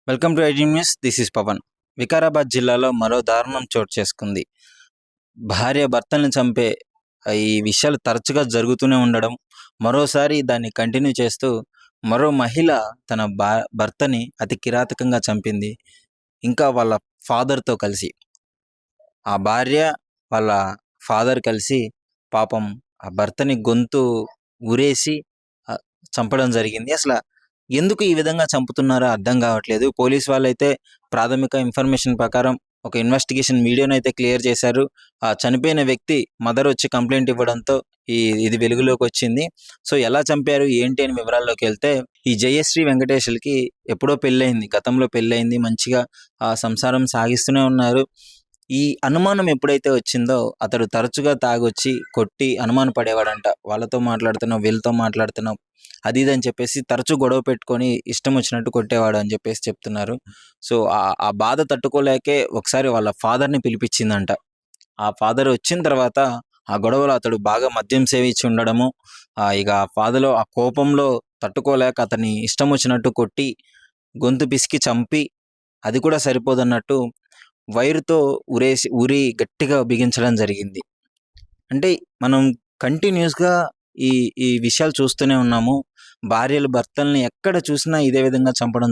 Welcome to IT news. This is Pavan. Vikarabad జిల్లాలో మరో దారుణం చోటు చేసుకుంది. భార్య భర్తల్ని చంపే ఈ విషయాలు తరచుగా జరుగుతూనే ఉండడం, మరోసారి దాన్ని కంటిన్యూ చేస్తూ మరో మహిళ తన భర్తని అతి కిరాతకంగా చంపింది. ఇంకా వాళ్ళ ఫాదర్తో కలిసి, ఆ భార్య వాళ్ళ ఫాదర్ కలిసి పాపం ఆ భర్తని గొంతు ఉరేసి చంపడం జరిగింది. అసలు ఎందుకు ఈ విధంగా చంపుతున్నారో అర్థం కావట్లేదు. పోలీస్ వాళ్ళైతే ప్రాథమిక ఇన్ఫర్మేషన్ ప్రకారం ఒక ఇన్వెస్టిగేషన్ వీడియోనైతే క్లియర్ చేశారు. ఆ చనిపోయిన వ్యక్తి మదర్ వచ్చి కంప్లైంట్ ఇవ్వడంతో ఇది వెలుగులోకి వచ్చింది. సో ఎలా చంపారు ఏంటి అని వివరాల్లోకి వెళ్తే, ఈ జయశ్రీ వెంకటేష్లకి ఎప్పుడో పెళ్ళయింది, గతంలో పెళ్ళయింది, మంచిగా ఆ సంసారం సాగిస్తూనే ఉన్నారు. ఈ అనుమానం ఎప్పుడైతే వచ్చిందో అతడు తరచుగా తాగొచ్చి కొట్టి అనుమాన పడేవాడంట. వాళ్ళతో మాట్లాడుతున్నావు, వీళ్ళతో మాట్లాడుతున్నావు, అది ఇది అని చెప్పేసి తరచూ గొడవ పెట్టుకొని ఇష్టం వచ్చినట్టు కొట్టేవాడు అని చెప్పేసి చెప్తున్నారు. సో ఆ బాధ తట్టుకోలేకే ఒకసారి వాళ్ళ ఫాదర్ని పిలిపించిందంట. ఆ ఫాదర్ వచ్చిన తర్వాత ఆ గొడవలో అతడు బాగా మద్యం సేవించి ఉండడము, ఇక ఆ ఫాదర్లో ఆ కోపంలో తట్టుకోలేక అతన్ని ఇష్టం వచ్చినట్టు కొట్టి గొంతు పిసికి చంపి, అది కూడా సరిపోదన్నట్టు వైరుతో ఊరి గట్టిగా బిగించడం జరిగింది. అంటే మనం కంటిన్యూస్గా ఈ ఈ విషయాలు చూస్తూనే ఉన్నాము. భార్యలు భర్తల్ని ఎక్కడ చూసినా ఇదే విధంగా చంపడం